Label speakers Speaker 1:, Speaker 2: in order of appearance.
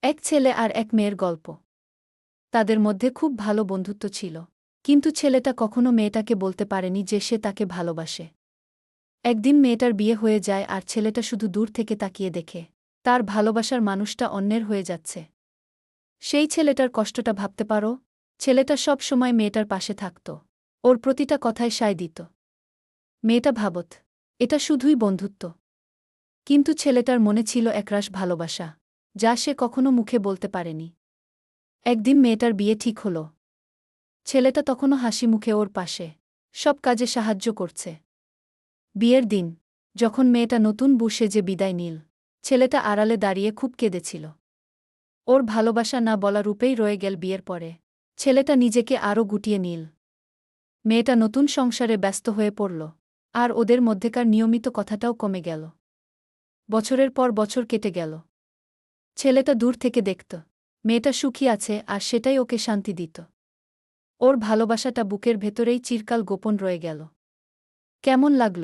Speaker 1: এক ছেলে আর এক মেয়ের গল্প। তাদের মধ্যে খুব ভালো বন্ধুত্ব ছিল। কিন্তু ছেলেটা কখনো মেয়েটাকে বলতে পারেনি যে সে তাকে ভালোবাসে। একদিন মেয়েটার বিয়ে হয়ে যায় আর ছেলেটা শুধু দূর থেকে তাকিয়ে দেখে তার ভালোবাসার মানুষটা অন্যের হয়ে যাচ্ছে। সেই ছেলেটার কষ্টটা ভাবতে পারো। ছেলেটা সব সময় মেয়েটার পাশে থাকত, ওর প্রতিটা কথায় সায় দিত। মেয়েটা ভাবত এটা শুধুই বন্ধুত্ব, কিন্তু ছেলেটার মনে ছিল একরাশ ভালোবাসা, যা সে কখনো মুখে বলতে পারেনি। একদিন মেয়েটার বিয়ে ঠিক হল। ছেলেটা তখনও হাসি মুখে ওর পাশে, সব কাজে সাহায্য করছে। বিয়ের দিন, যখন মেয়েটা নতুন বউ সেজে বিদায় নিল, ছেলেটা আড়ালে দাঁড়িয়ে খুব কেঁদেছিল। ওর ভালোবাসা না বলা রূপেই রয়ে গেল বিয়ের পরে। ছেলেটা নিজেকে আরও গুটিয়ে নিল। মেয়েটা নতুন সংসারে ব্যস্ত হয়ে পড়ল, আর ওদের মধ্যেকার নিয়মিত কথাটাও কমে গেল। বছরের পর বছর কেটে গেল। ছেলেটা দূর থেকে দেখত মেয়েটা সুখী আছে, আর সেটাই ওকে শান্তি দিত। ওর ভালোবাসাটা বুকের ভেতরেই চিরকাল গোপন রয়ে গেল। কেমন লাগল?